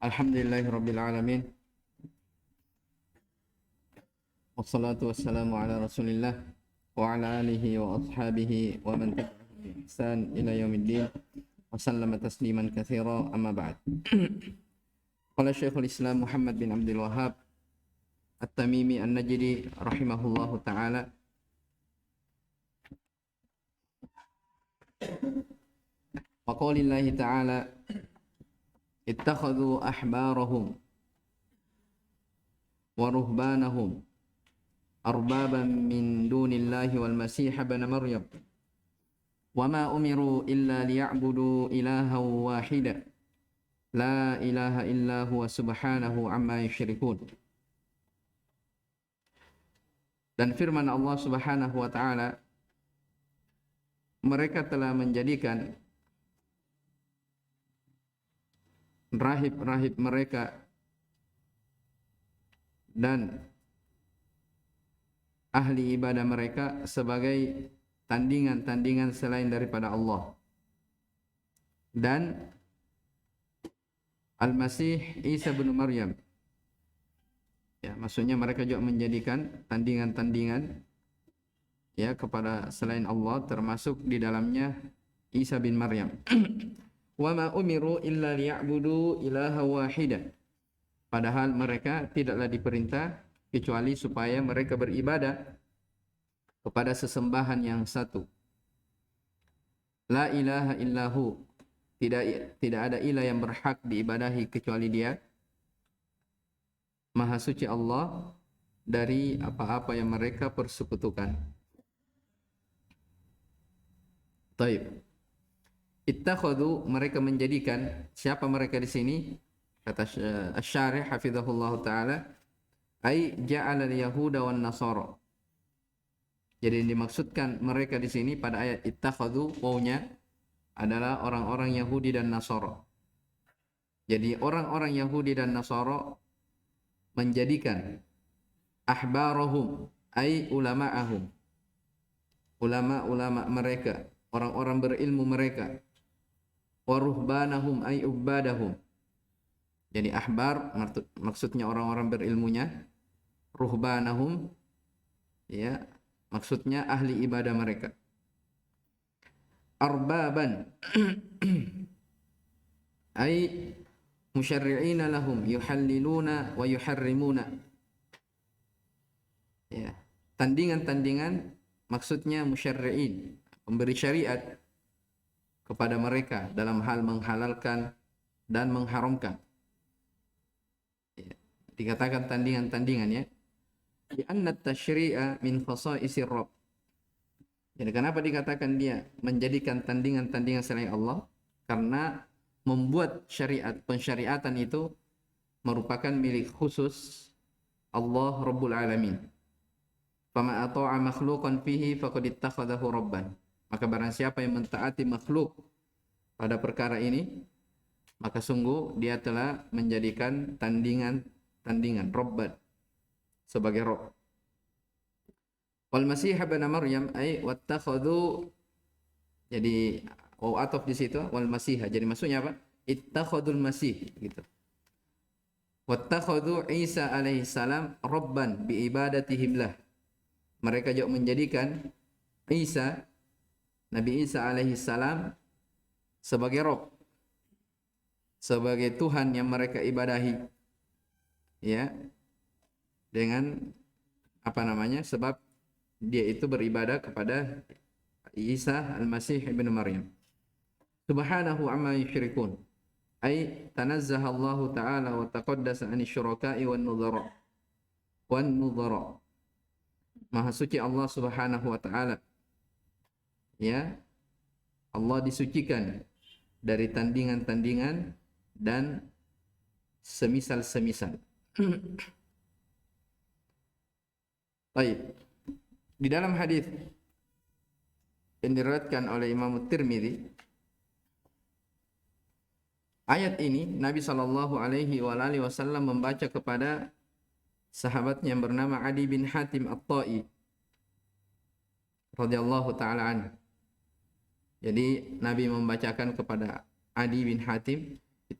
Alhamdulillahirabbil alamin. Wassalatu wassalamu ala Rasulillah wa ala alihi wa ashabihi wa man tabi'ahum bi ihsan ila yaumiddin wa sallama tasliman katsira, amma ba'd. Qala Syekhul Islam Muhammad bin Abdul Wahhab At-Tamimi An-Najdi rahimahullahu taala, wa qaulillahi ta'ala ittakhadhu ahbarahum wa ruhbanahum arbaban min dunillahi wal masih ibn Maryam wa ma umiru illa liya'budu ilahan wahida la ilaha illa huwa subhanahu amma yusyrikun. Dan firman Allah Subhanahu wa taala, mereka telah menjadikan rahib-rahib mereka dan ahli ibadah mereka sebagai tandingan-tandingan selain daripada Allah. Dan Al-Masih Isa bin Maryam, ya, maksudnya mereka juga menjadikan tandingan-tandingan, ya, kepada selain Allah, termasuk di dalamnya Isa bin Maryam. Wa ma umiru illa liya'budu ilaha wahida. Padahal mereka tidaklah diperintah kecuali supaya mereka beribadah kepada sesembahan yang satu. La ilaha illahu. Tidak ada ilah yang berhak diibadahi kecuali Dia. Maha suci Allah dari apa-apa yang mereka persekutukan. Taib. Ittakhadhu, mereka menjadikan. Siapa mereka di sini? Kata Asy-Syarih hafizahullah taala, ai ja'ala al-yahuda wan nasara. Jadi yang dimaksudkan mereka di sini pada ayat ittakhadhu, wawnya adalah orang-orang Yahudi dan Nasara. Jadi orang-orang Yahudi dan Nasara menjadikan ahbarahum, ai ulama'ahum, ulama-ulama mereka, orang-orang berilmu mereka, wa ruhbanahum ai ubadahum. Jadi ahbar maksudnya orang-orang berilmunya, ruhbanahum, ya, maksudnya ahli ibadah mereka. Arbaban ay musyarri'ina lahum yuhalliluna wa yuharrimuna. Ya, tandingan-tandingan maksudnya musyarri'in, pemberi syariat kepada mereka dalam hal menghalalkan dan mengharamkan. Ya, dikatakan tandingan-tandingan, ya. Di anna tasyri'a min khasa'isir Rabb. Jadi kenapa dikatakan dia menjadikan tandingan-tandingan selain Allah? Karena membuat syariat, pensyariatan itu merupakan milik khusus Allah Rabbul Alamin. Fama ata'a makhluqan fihi faqad ittakhadahu rabban. Maka barang siapa yang mentaati makhluk pada perkara ini, maka sungguh dia telah menjadikan tandingan Rabban sebagai Rabb. Wal Masih ibn Maryam ay wattakhadhu, jadi ataf di situ wal Masih. Jadi maksudnya apa? Ittakhadul Masih gitu. Wattakhadhu Isa alaihi salam rabban bi ibadatihim lah. Mereka juga menjadikan Isa, Nabi Isa alaihi salam sebagai Rabb, sebagai Tuhan yang mereka ibadahi. Ya. Dengan apa namanya? Sebab dia itu beribadah kepada Isa al-Masih ibn Maryam. Subhanahu amma yusyrikun. Ay tanazzaha Allah Ta'ala wa taqaddasa ani syuraka'i wan nudhara. Maha suci Allah Subhanahu wa Ta'ala. Ya. Allah disucikan dari tandingan-tandingan dan semisal-semisal. Baik. Di dalam hadis yang diriwayatkan oleh Imam Tirmidzi, ayat ini Nabi sallallahu alaihi wasallam membaca kepada sahabatnya yang bernama Adi bin Hatim At-Tai radhiyallahu taala anhu. Jadi Nabi membacakan kepada Adi bin Hatim,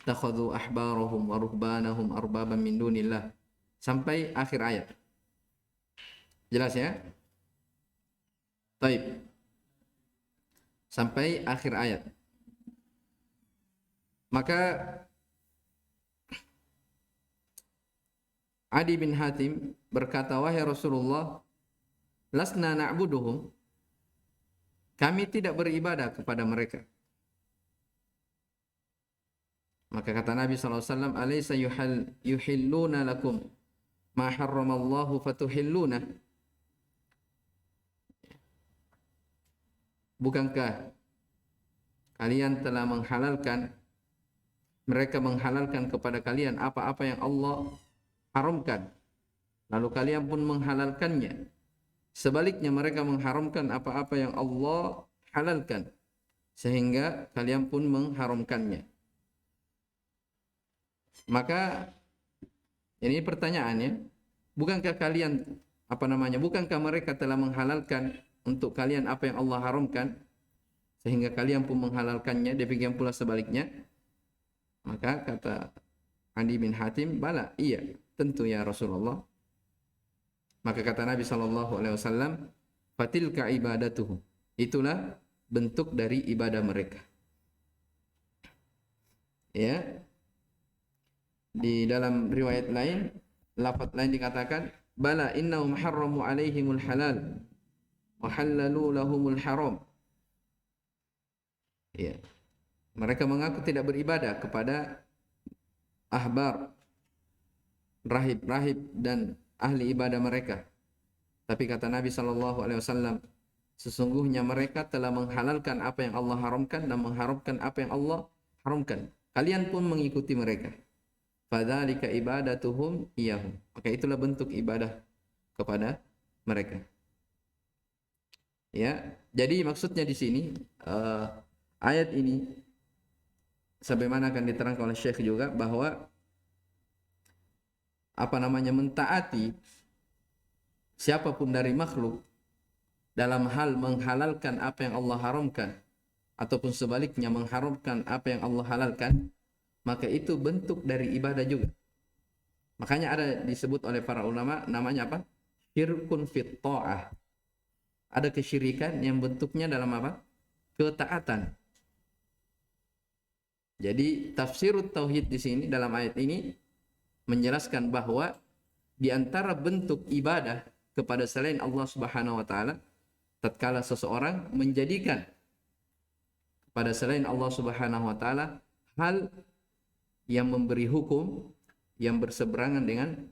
takhadhu ahbarahum wa ruhbanahum arbaban min dunillah, sampai akhir ayat. Jelas ya? Baik. Sampai akhir ayat. Maka Adi bin Hatim berkata, wahai Rasulullah, lasna na'buduhum, kami tidak beribadah kepada mereka. Maka kata Nabi SAW, alaysa yuhilluna lakum ma harramallahu fatuhilluna. Bukankah kalian telah menghalalkan, mereka menghalalkan kepada kalian apa-apa yang Allah haramkan, lalu kalian pun menghalalkannya. Sebaliknya mereka mengharamkan apa-apa yang Allah halalkan, sehingga kalian pun mengharamkannya. Maka ini pertanyaannya, bukankah kalian bukankah mereka telah menghalalkan untuk kalian apa yang Allah haramkan, sehingga kalian pun menghalalkannya, demikian pula sebaliknya? Maka kata Adi bin Hatim, bala, iya, tentu ya Rasulullah. Maka kata Nabi SAW, fatilka ibadatuhu, itulah bentuk dari ibadah mereka. Ya, di dalam riwayat lain, lafaz lain dikatakan, bala innahum harramu alaihimul halal wa halalu lahumul haram. Ya, mereka mengaku tidak beribadah kepada ahbar, rahib-rahib dan ahli ibadah mereka. Tapi kata Nabi SAW, sesungguhnya mereka telah menghalalkan apa yang Allah haramkan dan mengharamkan apa yang Allah haramkan. Kalian pun mengikuti mereka. Fadzalika ibadatuhum iyahum. Maka itulah bentuk ibadah kepada mereka. Ya, jadi maksudnya di sini ayat ini sebagaimana akan diterangkan oleh Syekh juga, bahwa mentaati siapapun dari makhluk dalam hal menghalalkan apa yang Allah haramkan ataupun sebaliknya mengharamkan apa yang Allah halalkan, maka itu bentuk dari ibadah juga. Makanya ada disebut oleh para ulama namanya apa? Syirkun fit ta'ah. Ada kesyirikan yang bentuknya dalam apa? Ketaatan. Jadi tafsirut tauhid di sini dalam ayat ini menjelaskan bahwa di antara bentuk ibadah kepada selain Allah Subhanahu wa taala, tatkala seseorang menjadikan kepada selain Allah Subhanahu wa taala hal yang memberi hukum yang berseberangan dengan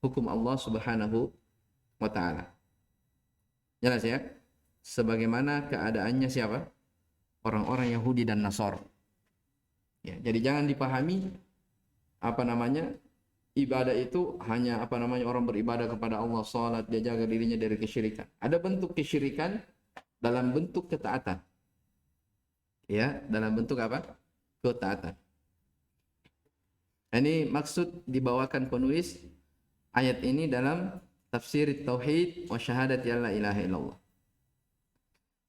hukum Allah Subhanahu wa taala. Jelas ya? Sebagaimana keadaannya siapa? Orang-orang Yahudi dan Nasara. Ya, jadi jangan dipahami ibadah itu hanya orang beribadah kepada Allah, salat, dia jaga dirinya dari kesyirikan. Ada bentuk kesyirikan dalam bentuk ketaatan. Ya, dalam bentuk apa? Ketaatan. Ini maksud dibawakan penulis ayat ini dalam tafsir tauhid wa syahadati alla ilaha illallah.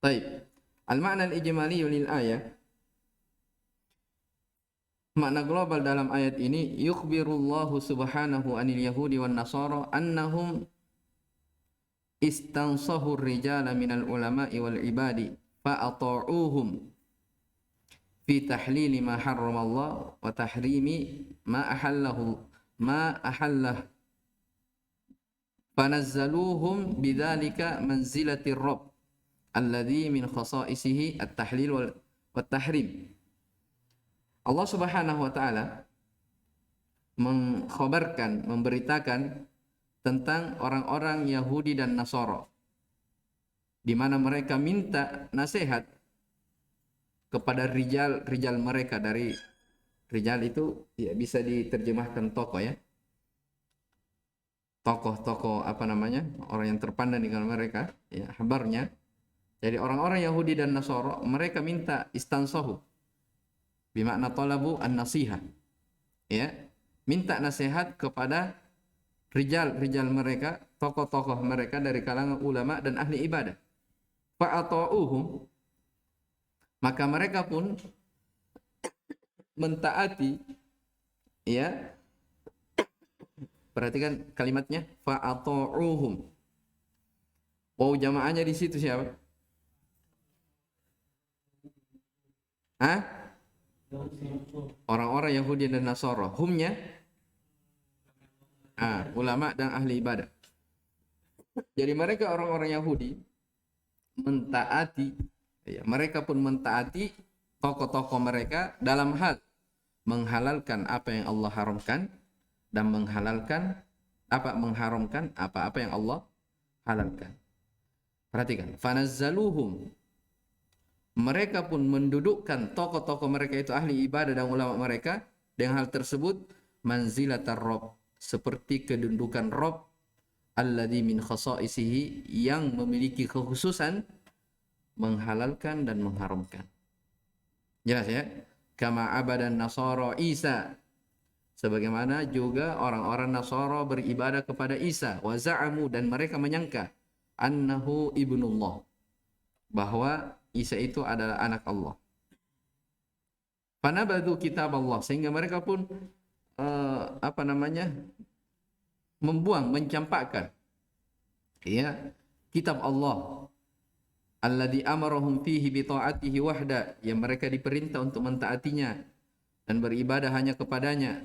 Baik. Al-ma'na al-ijmali lil ayah. Makna global dalam ayat ini, yukhbirullahu subhanahu anil yahudi wan nasara annahum istansahu rijala minal ulama'i wal ibadi fa'ata'uhum fi tahlili ma harramallah wa tahrimi ma ahallah fanazzaluhum bidzalika manzilatir rabb alladhi min khasaisihi at-tahlil wa tahrim. Allah Subhanahu wa taala mengkhabarkan, memberitakan tentang orang-orang Yahudi dan Nasara, di mana mereka minta nasihat kepada rijal mereka. Dari rijal itu ya bisa diterjemahkan tokoh ya. Tokoh-tokoh orang yang terpandang dengan mereka, ya, habarnya. Jadi orang-orang Yahudi dan Nasara mereka minta istansahu, bimakna talabu an-nasiha, ya, minta nasihat kepada rijal mereka, tokoh-tokoh mereka dari kalangan ulama dan ahli ibadah. Fa'ata'uhum, maka mereka pun mentaati Ya, perhatikan kalimatnya fa'ata'uhum. Wow, jamaahnya di situ siapa? Hah? Orang-orang Yahudi dan Nasara. Humnya ulama dan ahli ibadah. Jadi mereka orang-orang Yahudi mentaati, ya, mereka pun mentaati tokoh-tokoh mereka dalam hal menghalalkan apa yang Allah haramkan dan mengharamkan apa-apa yang Allah halalkan. Perhatikan, fanazzaluhum, mereka pun mendudukkan tokoh-tokoh mereka itu ahli ibadah dan ulama mereka dengan hal tersebut manzilatar Rabb, seperti kedudukan Rabb alladzi min khasaisihi, yang memiliki kekhususan menghalalkan dan mengharamkan. Jelas ya? Kama abadan Nasara Isa, sebagaimana juga orang-orang Nasara beribadah kepada Isa, wa za'amu, dan mereka menyangka annahu ibnullah, bahwa Isa itu adalah anak Allah. Fanabadhu kitab Allah, sehingga mereka pun membuang, mencampakkan, ya, kitab Allah alladzi amarahum fihi bi ta'atihi wahda, yang mereka diperintah untuk mentaatinya dan beribadah hanya kepadanya.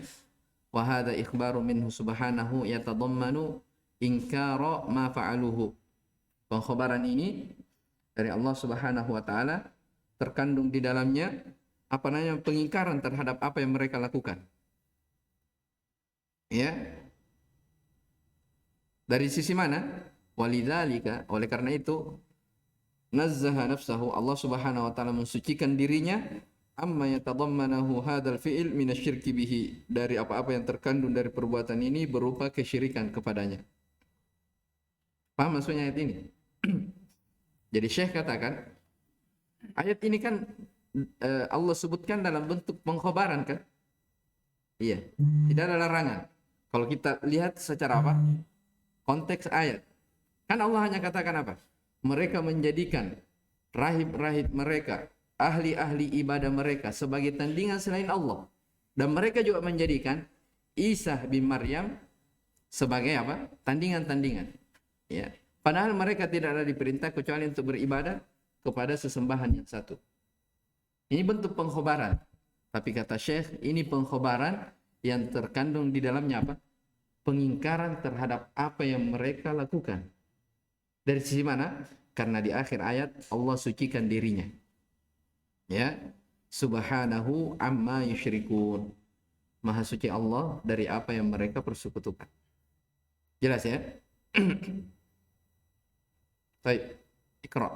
Wa hadza ikhbaru minhu subhanahu yatadammanu inkara ma fa'aluhu. Pengkhabaran ini dari Allah Subhanahu wa taala terkandung di dalamnya pengingkaran terhadap apa yang mereka lakukan. Ya. Dari sisi mana? Walidzalika, oleh karena itu, nazzaha nafsahu, Allah Subhanahu wa taala mensucikan dirinya amma yatadammanahu hadzal fi'il minasyirki bihi, dari apa-apa yang terkandung dari perbuatan ini berupa kesyirikan kepadanya. Paham maksudnya ayat ini? Jadi Syekh katakan, ayat ini kan Allah sebutkan dalam bentuk pengkhabaran kan? Iya, tidak ada larangan. Kalau kita lihat secara apa? Konteks ayat. Kan Allah hanya katakan apa? Mereka menjadikan rahib-rahib mereka, ahli-ahli ibadah mereka sebagai tandingan selain Allah. Dan mereka juga menjadikan Isa bin Maryam sebagai apa? Tandingan-tandingan. Ya. Padahal mereka tidak ada diperintah kecuali untuk beribadah kepada sesembahan yang satu. Ini bentuk pengkhabaran. Tapi kata Syekh, ini pengkhabaran yang terkandung di dalamnya apa? Pengingkaran terhadap apa yang mereka lakukan. Dari sisi mana? Karena di akhir ayat Allah sucikan dirinya. Ya. Subhanahu amma yusyrikun. Maha suci Allah dari apa yang mereka persekutukan. Jelas ya? Baik, Iqra.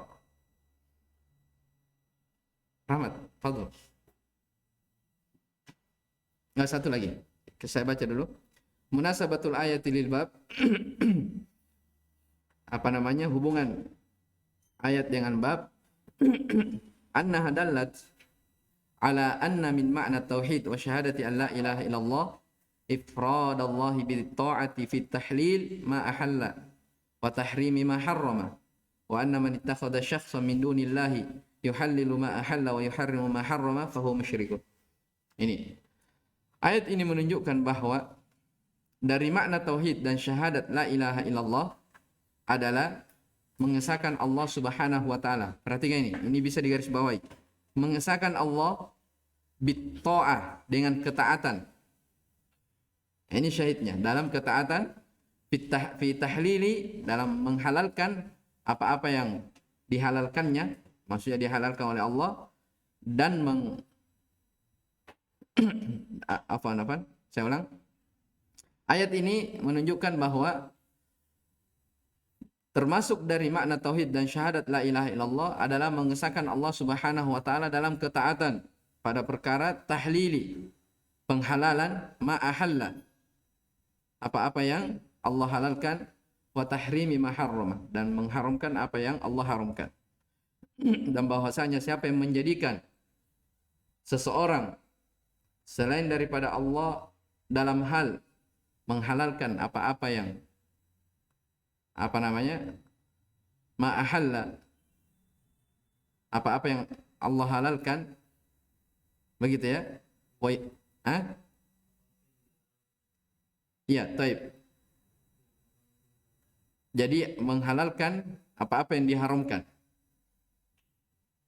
Rahmat, fadhol. Enggak, satu lagi. Saya baca dulu. Munasabatul ayati lil bab. Hubungan ayat dengan bab. Anna hadallat ala anna min ma'na tauhid wa syahadati an la ilaha illallah ifradallahi bil ta'ati fit tahlil ma ahalla wa tahrimi ma harrama. Wa anna man ittakhadha syakhsan min dunillahi yuhallilu ma ahalla wa yuharrimu ma harrama fahuwa musyrikun. Ini ayat ini menunjukkan bahwa dari makna tauhid dan syahadat la ilaha illallah adalah mengesahkan Allah Subhanahu wa taala. Perhatikan ini bisa digarisbawahi. Mengesahkan Allah bit ta'ah, dengan ketaatan. Ini syahidnya, dalam ketaatan fi tahlili, dalam menghalalkan apa-apa yang dihalalkannya, maksudnya dihalalkan oleh Allah, dan saya ulang. Ayat ini menunjukkan bahwa termasuk dari makna tauhid dan syahadat la ilaha illallah adalah mengesahkan Allah Subhanahu wa taala dalam ketaatan pada perkara tahlili, penghalalan, ma ahalla, apa-apa yang Allah halalkan, wa tahrimi ma harrama, dan mengharamkan apa yang Allah haramkan. Dan bahwasanya siapa yang menjadikan seseorang selain daripada Allah dalam hal menghalalkan apa-apa yang ma ahalla, apa-apa yang Allah halalkan, begitu ya, Iya, taib. Jadi menghalalkan apa-apa yang diharamkan.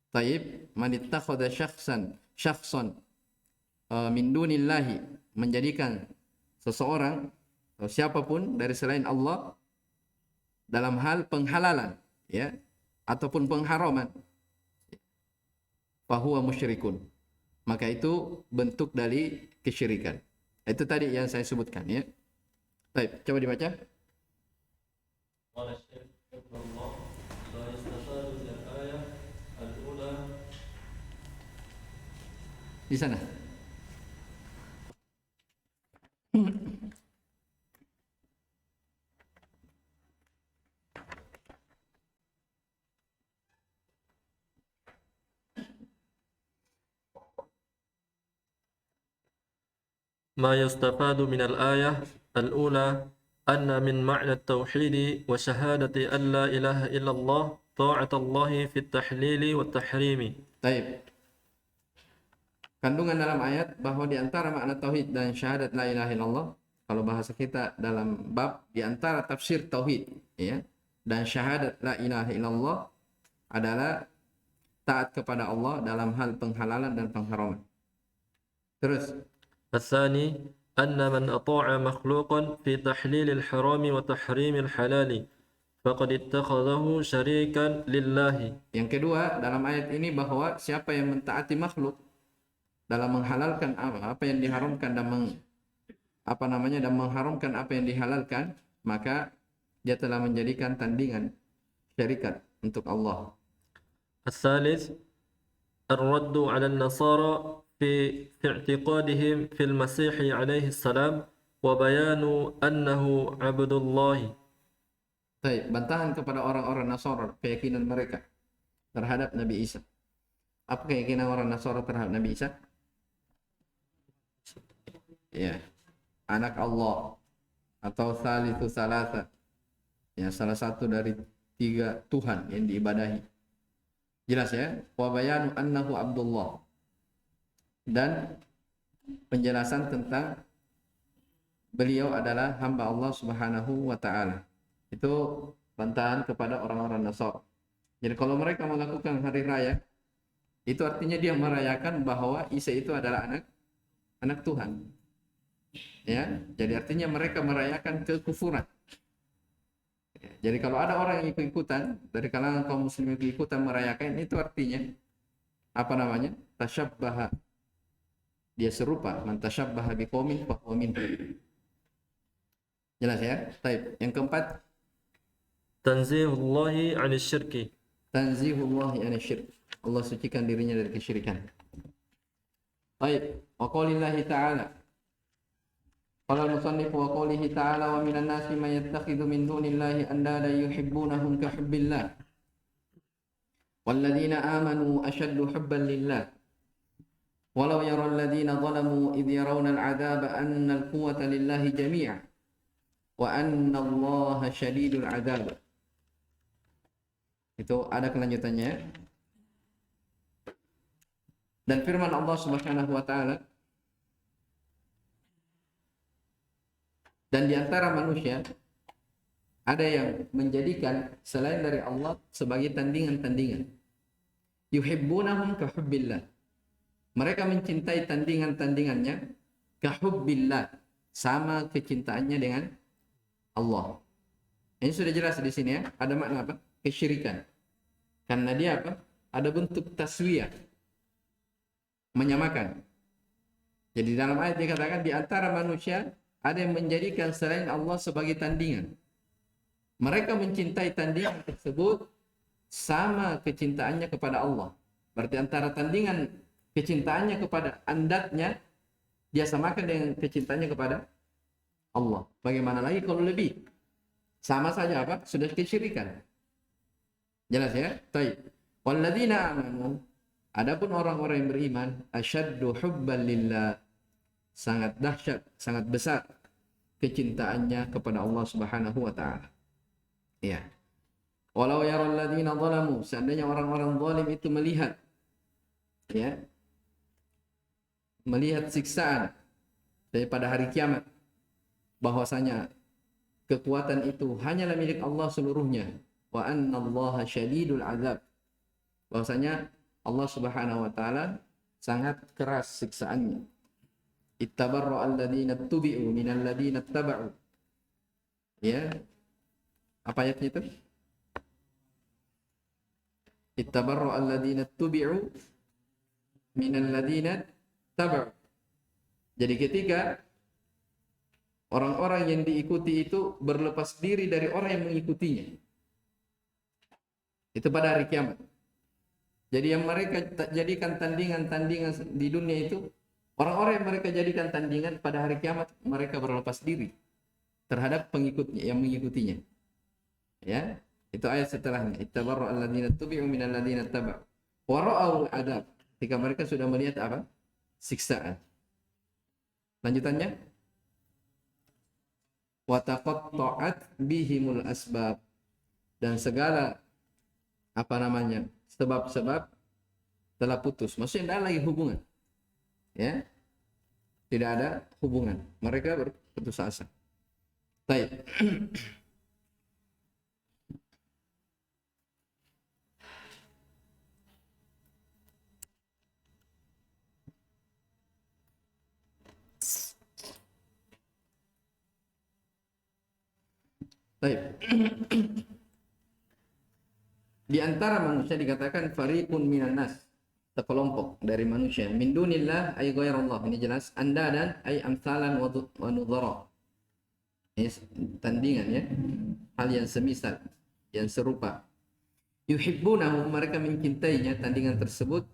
Taib, man ittakhadha syakhsan min dunillahi, menjadikan seseorang atau siapapun dari selain Allah dalam hal penghalalan, ya, ataupun pengharaman, fahuwa musyrikun, maka itu bentuk dari kesyirikan. Itu tadi yang saya sebutkan, ya. Baik, coba dibaca. Di sana. ما يستفاد من الآية الأولى أن من معنى التوحيد وشهادة أن لا إله إلا الله طاعة الله في التحليل والتحريم. Baik. Kandungan dalam ayat bahwa di antara makna tauhid dan syahadat la ilaha illallah, kalau bahasa kita dalam bab di antara tafsir tauhid, ya, dan syahadat la ilaha illallah adalah taat kepada Allah dalam hal penghalalan dan pengharaman. Terus الثاني أن من أطاع مخلوقا في تحليل الحرام وتحريم الحلال فقد اتخذه شريكا لله. yang kedua dalam ayat ini bahwa siapa yang mentaati makhluk dalam menghalalkan apa yang diharamkan dan dan mengharamkan apa yang dihalalkan, maka dia telah menjadikan tandingan syarikat untuk Allah. الثالث الرد على النصارى في اعتقادهم في المسيح عليه السلام وبيان أنه عبد الله. Baik, bantahan kepada orang-orang Nasara, keyakinan mereka terhadap Nabi Isa. Apa keyakinan orang Nasara terhadap Nabi Isa? Ya, anak Allah atau Thalithu Thalatha, ya, salah satu dari 3 Tuhan yang diibadahi. Jelas, ya. Wa bayanu annahu Abdullah, dan penjelasan tentang beliau adalah hamba Allah Subhanahu wa taala. Itu bantahan kepada orang-orang Nasara. Jadi kalau mereka melakukan hari raya, itu artinya dia merayakan bahwa Isa itu adalah anak Tuhan. Ya, jadi artinya mereka merayakan kekufuran. Jadi kalau ada orang yang ikut-ikutan dari kalangan kaum muslimin ikut-ikutan merayakan, itu artinya apa namanya? Tasyabbaha. Dia serupa, man tasyabbaha biqaumin fa huwa minhum. Jelas, ya? Baik. Yang keempat, tanzihullahi 'anil syirki. Tanzihullahi 'anil syirk. Allah sucikan dirinya dari kesyirikan. Baik. Wa qaulillahi ta'ala. Qala al-musannif wa qawlihi ta'ala wa minan nasi man yattakhidhu min dunillahi andada yuhibbunahum ka hubbillah. Walladzina amanu ashaddu hubban lillah. Walau yara alladhina zalamu idh yarawna al-'adaba anna al-quwwata lillahi jami'a wa anna Allaha syadidul 'adzab. Itu ada kelanjutannya. Dan firman Allah Subhanahu wa taala, dan di antara manusia ada yang menjadikan selain dari Allah sebagai tandingan-tandingan. Yuhibbunahum ka hubbillah. Mereka mencintai tandingan-tandingannya ka hubbillah, sama kecintaannya dengan Allah. Ini sudah jelas di sini, ya. Ada makna apa? Kesyirikan. Karena dia apa? Ada bentuk taswiyah, menyamakan. Jadi dalam ayat dikatakan di antara manusia ada yang menjadikan selain Allah sebagai tandingan. Mereka mencintai tandingan tersebut sama kecintaannya kepada Allah. Berarti antara tandingan kecintaannya kepada andatnya dia samakan dengan kecintaannya kepada Allah. Bagaimana lagi kalau lebih? Sama saja apa? Sudah kesyirikan. Jelas, ya? Baik. Walladzina amanu, adapun orang-orang yang beriman, asyaddu hubban lillah, sangat dahsyat, sangat besar kecintaannya kepada Allah Subhanahu wa taala. Ya. Walau yaral ladzina zalamu, seandainya orang-orang zalim itu melihat, ya, melihat siksaan daripada hari kiamat, bahwasanya kekuatan itu hanyalah milik Allah seluruhnya, wa annallaha syadidul azab, bahwasanya Allah Subhanahu wa taala sangat keras siksaannya. Ittabarra alladziina tubi'u minal ladziina taba'u. Ya, apa ayatnya itu? Ittabarra alladziina tubi'u minal ladziina taba'u. Jadi ketika orang-orang yang diikuti itu berlepas diri dari orang yang mengikutinya, itu pada hari kiamat. Jadi yang mereka jadikan tandingan-tandingan di dunia itu, orang-orang yang mereka jadikan tandingan pada hari kiamat, mereka berlepas diri terhadap pengikutnya yang mengikutinya. Ya, itu ayat setelahnya. Ittabarra alladziina tubi'u minal ladziina taba'u wa ra'au adab. Ketika mereka sudah melihat apa? Siksaan. Lanjutannya, wa taqatta'at bihimul asbab, dan segala sebab-sebab telah putus. Maksudnya tidak ada lagi hubungan. Ya, tidak ada hubungan. Mereka berputus asa. Baik. Baik. Di antara manusia dikatakan fariqun minan nas, sekelompok dari manusia. Min dunillah ay ghairallah, ini jelas. Andadan ay amsalan wa nudhara. Ini tandingan ya. Hal yang semisal, yang serupa. Yuhibbunahu, mereka mencintainya, tandingan tersebut.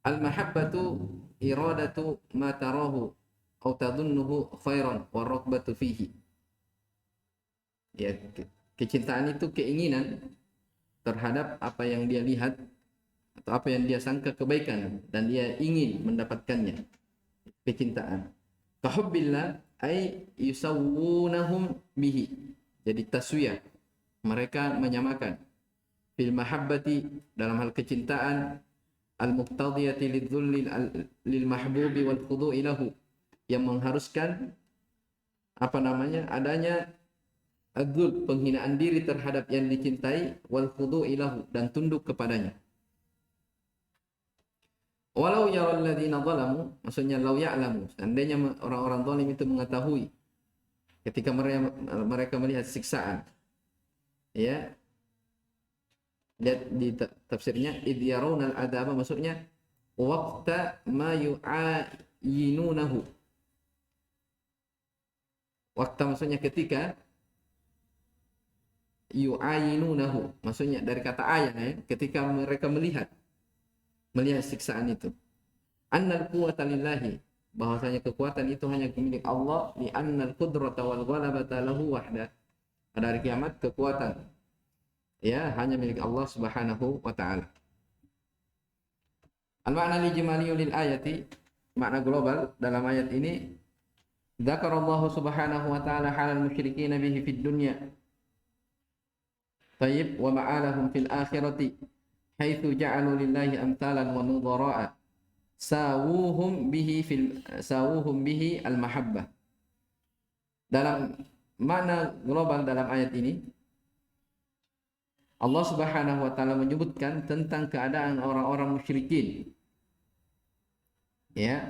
Al-mahabbatu iradatu ma tarahu aw tadhunnuhu khairan wa raghbatu fihi. Ya, kecintaan itu keinginan terhadap apa yang dia lihat atau apa yang dia sangka kebaikan dan dia ingin mendapatkannya. Kecintaan. Kahubbillah ay yusawwunahum bihi. Jadi taswiyah, mereka menyamakan fil mahabbati, dalam hal kecintaan, al muqtadiyati lidzulli lil mahbubi wal khudu'i lahu, yang mengharuskan adanya adzul, penghinaan diri terhadap yang dicintai, wal khudu'i lahu, dan tunduk kepadanya. Walau yaral ladzina zalamu, maksudnya lau ya'lamu, seandainya orang-orang zalim itu mengetahui ketika mereka melihat siksaan. Ya. Lihat di tafsirnya, id yarawna al-adaba, maksudnya waqta ma yu'ayinunahu. Waqta maksudnya ketika, yu'ayinunahu maksudnya dari kata ayah ya, ketika mereka melihat siksaan itu. Annal quwwata lillahi, bahwasanya kekuatan itu hanya milik Allah. Li annal qudrata wal ghalabata lahu wahda, pada hari kiamat kekuatan ya hanya milik Allah Subhanahu wa taala. Al-ma'na lijmali lil ayati, makna global dalam ayat ini, dzakarallahu subhanahu wa ta'ala halal musyrikin bihi fid dunya. Tayyib, wa ma'alahum fil akhirati haitsu ja'alu lillahi amthalan wa nudhara'a sawuhum bihi al mahabbah. Dalam makna global dalam ayat ini, Allah Subhanahu wa taala menyebutkan tentang keadaan orang-orang musyrikin ya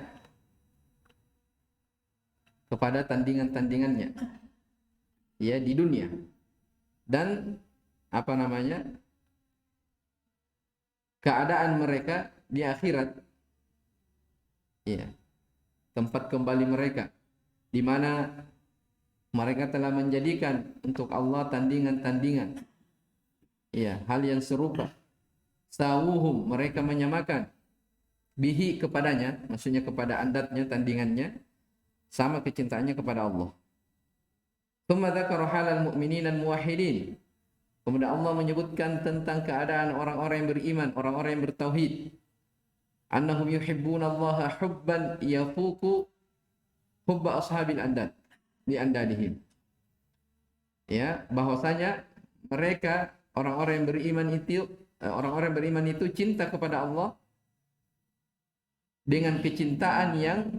kepada tandingan-tandingannya ya di dunia, dan keadaan mereka di akhirat, ya, tempat kembali mereka, di mana mereka telah menjadikan untuk Allah tandingan-tandingan, ya, hal yang serupa. Sawuhum, mereka menyamakan, bihi, kepadanya, maksudnya kepada andatnya, tandingannya, sama kecintaannya kepada Allah. Tsumma dzakara halal mu'minin muwahhidin. Kemudian Allah menyebutkan tentang keadaan orang-orang yang beriman, orang-orang yang bertauhid. Annahum yuhibbunallaha hubban yafuku hubba ashabil andad li andadihim. Ya, bahwasanya mereka orang-orang yang beriman itu cinta kepada Allah dengan kecintaan yang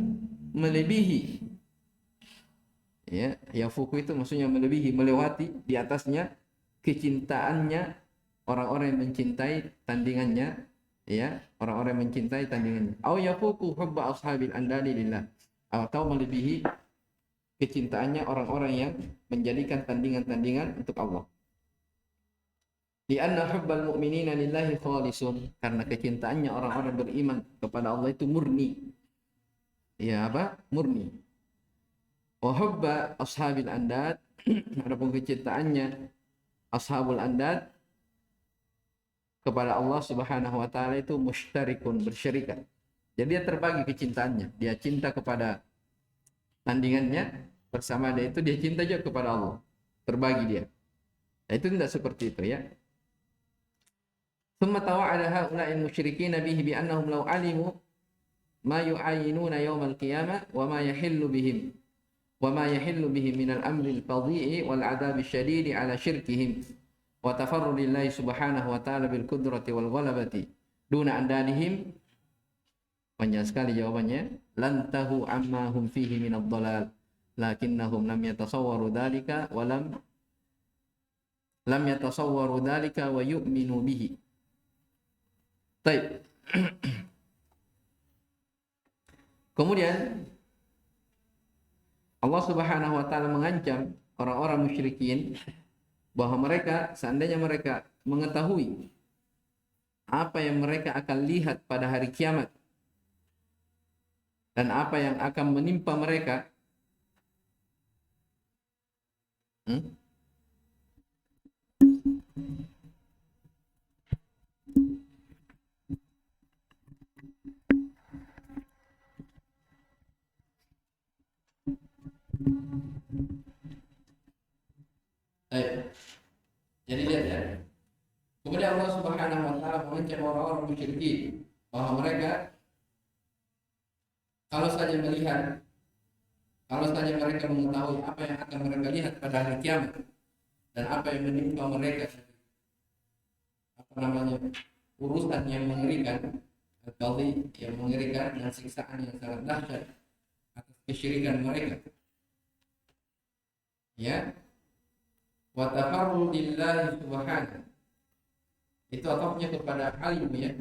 melebihi Ya, yafuku itu maksudnya melebihi, melewati, di atasnya kecintaannya orang-orang yang mencintai tandingannya, ya, orang-orang yang mencintai tandingannya. Au yafuku hubba ashabil andali lillah, atau melebihi kecintaannya orang-orang yang menjadikan tandingan-tandingan untuk Allah. Di anna hubbal mu'minina lillahi khalisun, karena kecintaannya orang-orang beriman kepada Allah itu murni. Ya apa? Murni. Wa hubba ashabil andad, adapun kecintaannya ashabul andad kepada Allah Subhanahu wa taala itu musytarikun, bersyarikat. Jadi dia terbagi kecintaannya. Dia cinta kepada tandingannya, bersama dia itu dia cinta juga kepada Allah. Terbagi dia. Nah, itu tidak seperti itu ya. ثم توعد هؤلاء المشركين به بأنهم لو علموا ما يعينون يوم القيامة وما يحل بهم من الأمر الفظيع والعذاب الشديد على شركهم وتفرد الله سبحانه وتعالى بالقدرة والغلبة دون أندادهم. Panjang sekali jawabannya. Lantahu amma hum fihi minad dhalal lakinnahum lam yatasawwaru dhalika wa lam yatasawwaru dhalika wa yu'minu bihi. Baik. Kemudian Allah Subhanahu wa taala mengancam orang-orang musyrikin bahwa mereka, seandainya mereka mengetahui apa yang mereka akan lihat pada hari kiamat dan apa yang akan menimpa mereka, jadi lihat ya. Kemudian Allah Subhanahu wa taala mengancam orang-orang musyrikin bahwa mereka kalau saja mereka mengetahui apa yang akan mereka lihat pada hari kiamat dan apa yang menimpa mereka, urusan yang mengerikan, atau yang mengerikan dan siksaan yang sangat dahsyat atas kesyirikan mereka. Ya, wa tafarrudillahi subhanahu, itu atofnya kepada alim ya.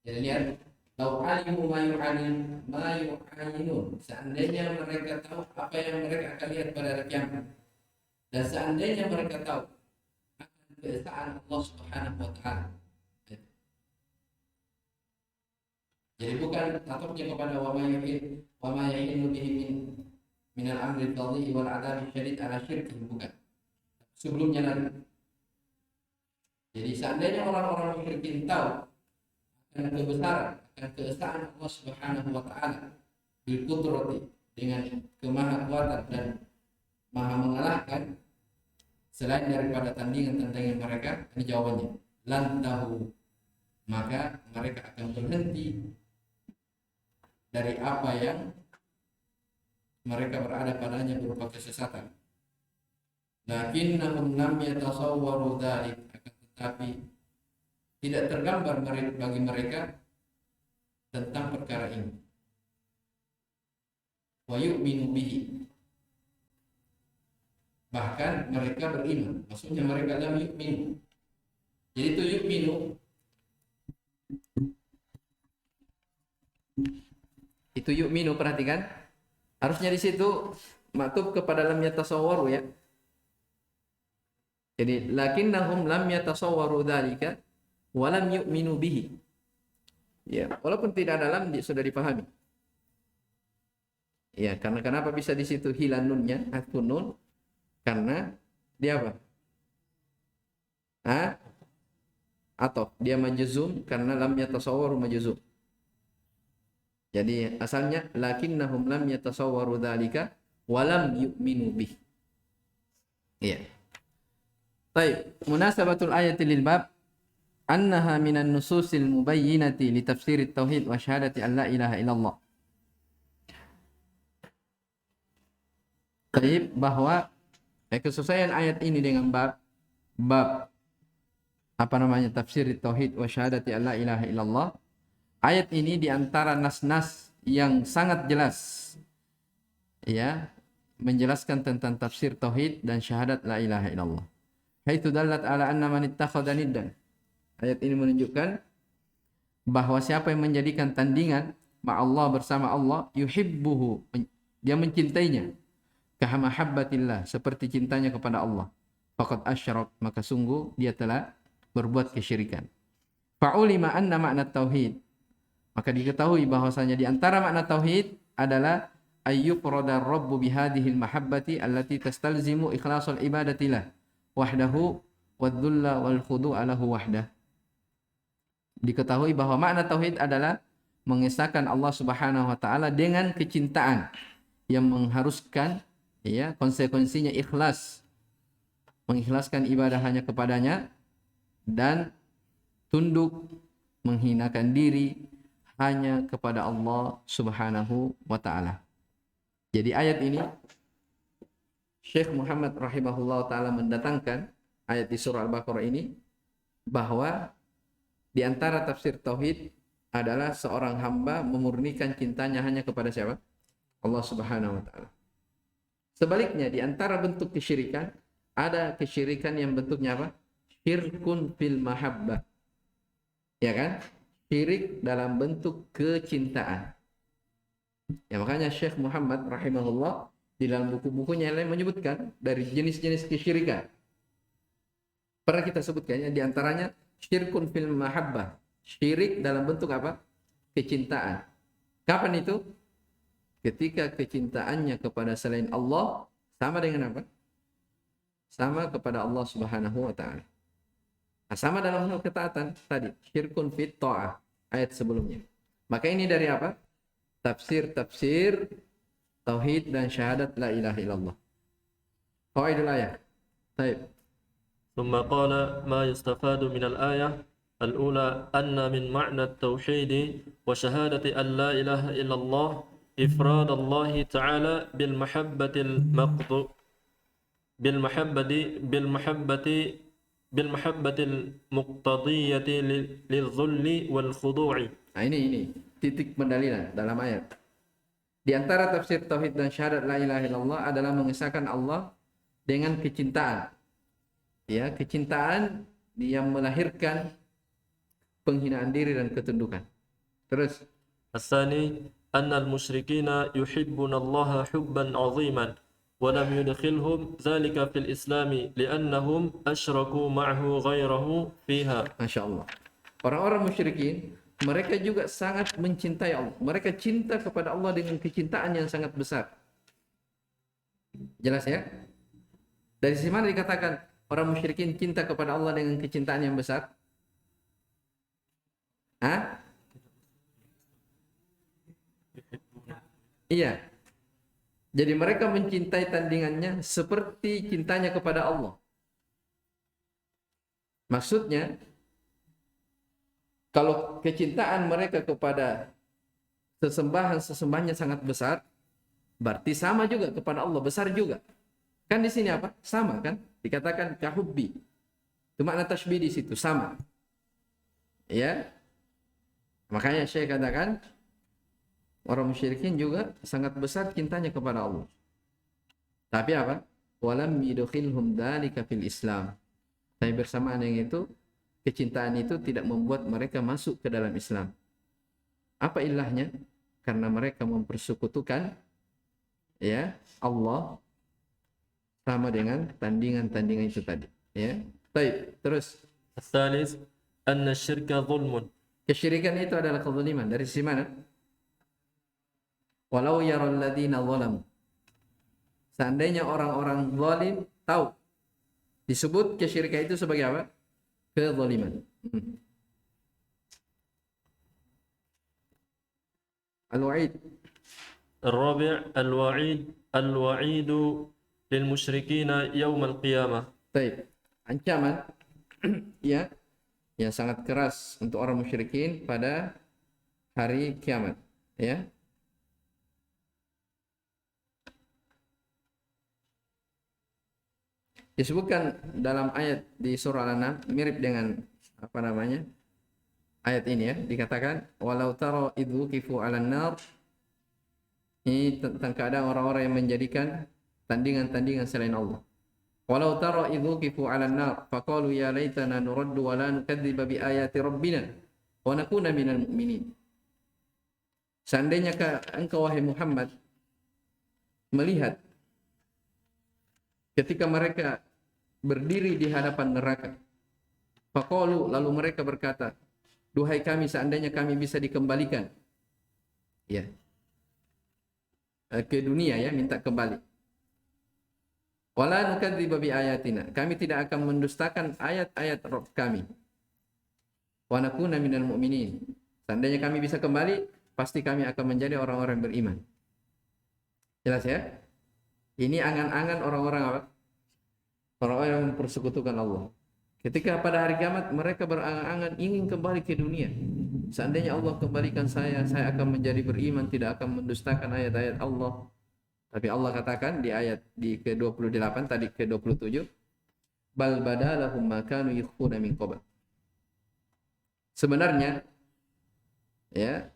Jadi lihat, lau alimu ma yu'ayinun, seandainya mereka tahu apa yang mereka akan lihat pada hari kiamat, dan seandainya mereka tahu akan keesaan Allah Subhanahu wa taala. Jadi bukan atofnya kepada wa ma yahillu bihi min al-amri al-fadhi wal 'adab syadid ala syirki, bukan. Sebelumnya nanti. Jadi seandainya orang-orang musyrikin tahu akan kebesaran, akan keesaan Allah Subhanahu wa taala bil qudrati, dengan kemahakuatan dan maha mengalahkan selain daripada tandingan-tandingan mereka, ini jawabannya. Lantahu, maka mereka akan berhenti dari apa yang mereka berada padanya berupa kesesatan. Lakinnahum lam yatasawwaru dzalik, tetapi tidak tergambar bagi mereka tentang perkara ini. Wa yu'minu bihi, bahkan mereka beriman. Maksudnya mereka lam yu'minu. Jadi itu yu'minu itu yu'minu, perhatikan. Harusnya di situ maktub kepada lam yatasawwaru ya. Jadi lakinnahum lam yatasawwaru dzalika wa lam yu'minu bihi. Ya, walaupun tidak ada lam sudah dipahami. Ya, karena kenapa bisa di situ hilang nunnya, hadfun nun? Karena dia apa? Atau dia majzum karena lam yatasawwaru majzum. Jadi asalnya lakinnahum lam yatasawwaru dzalika wa lam yu'minu bih. Iya. Baik, munasabatul ayati lil bab annaha minan nususil mubayyinati li tafsirit tauhid wa syahadati an la ilaha illallah. Baik, bahwa kesesuaian ayat ini dengan bab tafsirit tauhid wa syahadati an la ilaha illallah. Ayat ini diantara nas-nas yang sangat jelas ya, menjelaskan tentang tafsir tauhid dan syahadat la ilaha illallah. Haitsu dallat ala anna man ittakhadha niddan. Ayat ini menunjukkan bahwa siapa yang menjadikan tandingan ma'allah bersama Allah, yuhibbuhu, dia mencintainya, kahamahabbatillah, seperti cintanya kepada Allah, faqad asyrak, maka sungguh dia telah berbuat kesyirikan. Fa'ulima anna makna tauhid, maka diketahui bahwasanya di antara makna tauhid adalah ayyufrada rabbu bihadhil mahabbati allati tastalzimu ikhlasul ibadatillah wahdahu wadzulla wal khudu'a lahu wahdah. Diketahui bahwa makna tauhid adalah mengesahkan Allah Subhanahu wa taala dengan kecintaan yang mengharuskan, ya, konsekuensinya ikhlas, mengikhlaskan ibadah hanya kepadanya dan tunduk, menghinakan diri hanya kepada Allah Subhanahu wa taala. Jadi ayat ini Syekh Muhammad rahimahullah taala mendatangkan ayat di surah Al-Baqarah ini bahwa di antara tafsir tauhid adalah seorang hamba memurnikan cintanya hanya kepada siapa? Allah Subhanahu wa taala. Sebaliknya di antara bentuk kesyirikan ada kesyirikan yang bentuknya apa? Syirkun fil mahabbah. Ya kan? Syirik dalam bentuk kecintaan. Ya makanya Syekh Muhammad rahimahullah di dalam buku-bukunya yang lain menyebutkan dari jenis-jenis kesyirikan. Pernah kita sebutkannya di antaranya syirkun fil mahabbah. Syirik dalam bentuk apa? Kecintaan. Kapan itu? Ketika kecintaannya kepada selain Allah sama dengan apa? Sama kepada Allah Subhanahu wa taala. Nah, sama dalam hal ketaatan tadi, syirkun fit ta'ah, ayat sebelumnya. Maka ini dari apa? Tafsir tauhid dan syahadat la ilaha illallah. Qawaidul ayat. Baik. ثم قال ما يستفاد من الآية الأولى أن من معنى التوحيد وشهادة أن لا إله إلا الله إفراد الله تعالى بالمحبة بالمحبة المقتضية للذل والخضوع. Nah ini titik pendalilan dalam ayat. Di antara tafsir tauhid dan syahadat la ilaha illallah adalah mengesahkan Allah dengan kecintaan. Ya, kecintaan yang melahirkan penghinaan diri dan ketundukan. Terus الثاني أن المشركين يحبون الله حبا عظيما ولم يدخلهم ذلك في الإسلام لأنهم أشركوا معه غيره فيها. Masya Allah. Orang-orang musyrikin mereka juga sangat mencintai Allah. Mereka cinta kepada Allah dengan kecintaan yang sangat besar. Jelas ya? Dari sisi mana dikatakan orang musyrikin cinta kepada Allah dengan kecintaan yang besar? Hah? Iya. Jadi mereka mencintai tandingannya seperti cintanya kepada Allah. Maksudnya, kalau kecintaan mereka kepada sesembahan-sesembahnya sangat besar, berarti sama juga kepada Allah, besar juga. Kan di sini apa? Sama kan? Dikatakan kahubbi. Itu makna tasbih di situ, sama. Ya. Makanya saya katakan orang musyrikin juga sangat besar cintanya kepada Allah. Tapi apa? Walam yudkhilhum dzalika fil Islam. Tapi bersamaan dengan itu, kecintaan itu tidak membuat mereka masuk ke dalam Islam. Apa ilahnya? Karena mereka mempersekutukan, ya, Allah sama dengan tandingan-tandingan itu tadi, ya. Baik, terus الثالث أن الشرك ظلم. kesyirikan itu adalah kezaliman. Dari sisi mana? Walau yaral ladzina zalamu. Seandainya orang-orang zalim tahu, disebut kesyirikan itu sebagai apa? Kezaliman. Al-wa'id. الرابع الوعيد للمشركين يوم القيامة. Baik. Ancaman ya yang sangat keras untuk orang musyrikin pada hari kiamat, ya. Disebutkan dalam ayat di surah Al-An'am mirip dengan apa namanya? Ayat ini ya, dikatakan walau tara idzu kifu 'alan nar. Ini tentang keadaan orang-orang yang menjadikan tandingan-tandingan selain Allah. Walau tara idzu qifu 'alan nar faqalu ya laitana nuraddu wa la nukadziba bi ayati rabbina wa nakuna minal mu'minin. Seandainya engkau wahai Muhammad melihat ketika mereka berdiri di hadapan neraka, faqalu, lalu mereka berkata, duhai kami, seandainya kami bisa dikembalikan ya ke dunia, ya, minta kembali. Wala nukadziba bi ayatina, kami tidak akan mendustakan ayat-ayat Rabb kami. Wa nakuna minal mu'minin, seandainya kami bisa kembali, pasti kami akan menjadi orang-orang beriman. Jelas ya? Ini angan-angan orang-orang apa? Orang-orang yang mempersekutukan Allah. Ketika pada hari kiamat mereka berangan-angan ingin kembali ke dunia. Seandainya Allah kembalikan saya akan menjadi beriman, tidak akan mendustakan ayat-ayat Allah. Tapi Allah katakan di ayat di ke-28 tadi ke-27, bal badalahum ma kanu yukhuna min qabl. Sebenarnya ya,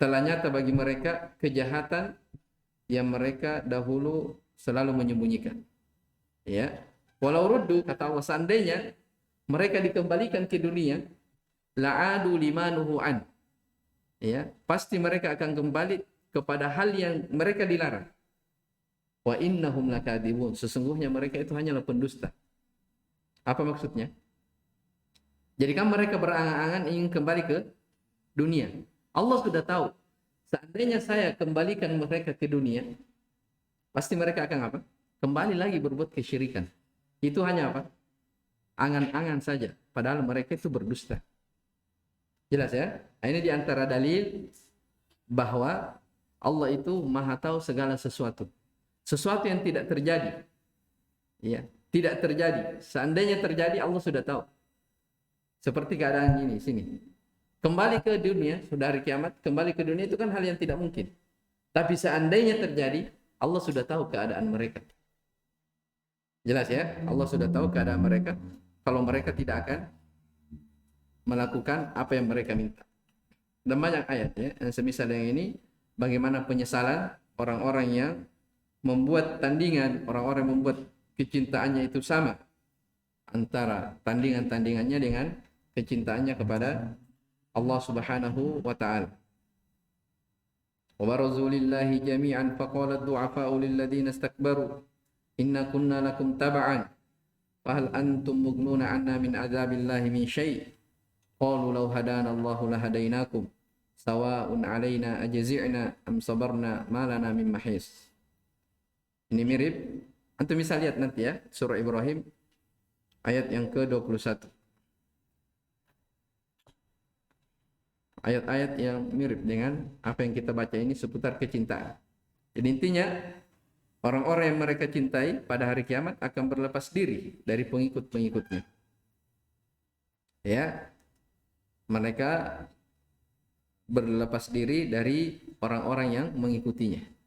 telah nyata bagi mereka kejahatan yang mereka dahulu selalu menyembunyikan. Ya. Walau ruddu, kata Allah, seandainya mereka dikembalikan ke dunia, la'adu limanuhu an. Ya, pasti mereka akan kembali kepada hal yang mereka dilarang. Wa innahum lakadzibun, sesungguhnya mereka itu hanyalah pendusta. Apa maksudnya? Jadi kan mereka berangan-angan ingin kembali ke dunia. Allah sudah tahu, seandainya saya kembalikan mereka ke dunia, pasti mereka akan apa? Kembali lagi berbuat kesyirikan. Itu hanya apa? Angan-angan saja, padahal mereka itu berdusta. Jelas ya? Nah, ini diantara dalil bahwa Allah itu maha tahu segala sesuatu. Sesuatu yang tidak terjadi, ya, tidak terjadi. Seandainya terjadi, Allah sudah tahu. Seperti keadaan ini, sini. Kembali ke dunia, sudah hari kiamat, kembali ke dunia itu kan hal yang tidak mungkin. Tapi seandainya terjadi, Allah sudah tahu keadaan mereka. Jelas ya? Allah sudah tahu keadaan mereka. Kalau mereka tidak akan melakukan apa yang mereka minta. Dan banyak ayat ya, yang semisal yang ini, bagaimana penyesalan orang-orang yang membuat tandingan, orang-orang yang membuat kecintaannya itu sama antara tandingan-tandingannya dengan kecintaannya kepada Allah Subhanahu wa ta'ala. Wa barazu lillahi jami'an faqala ad-du'afa'u lil ladzina istakbaru inna kunna lakum tab'an fahal antum mughnuna 'anna min 'adzabillahi min syai' qalu law hadana Allahu lahadainakum sawa'un 'alaina ajzi'na am sabarna ma lana min mahis. Ini mirip, antum bisa lihat nanti ya, surah Ibrahim ayat yang ke-21. Ayat-ayat yang mirip dengan apa yang kita baca ini seputar kecintaan. Jadi intinya, orang-orang yang mereka cintai pada hari kiamat akan berlepas diri dari pengikut-pengikutnya. Ya, mereka berlepas diri dari orang-orang yang mengikutinya.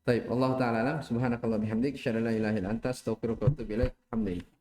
Baik, Allah Ta'ala alam, subhanakallah bihamdik, syada la ilaha illa anta, astaghfiruka wa atubu ilaik. Alhamdulillah.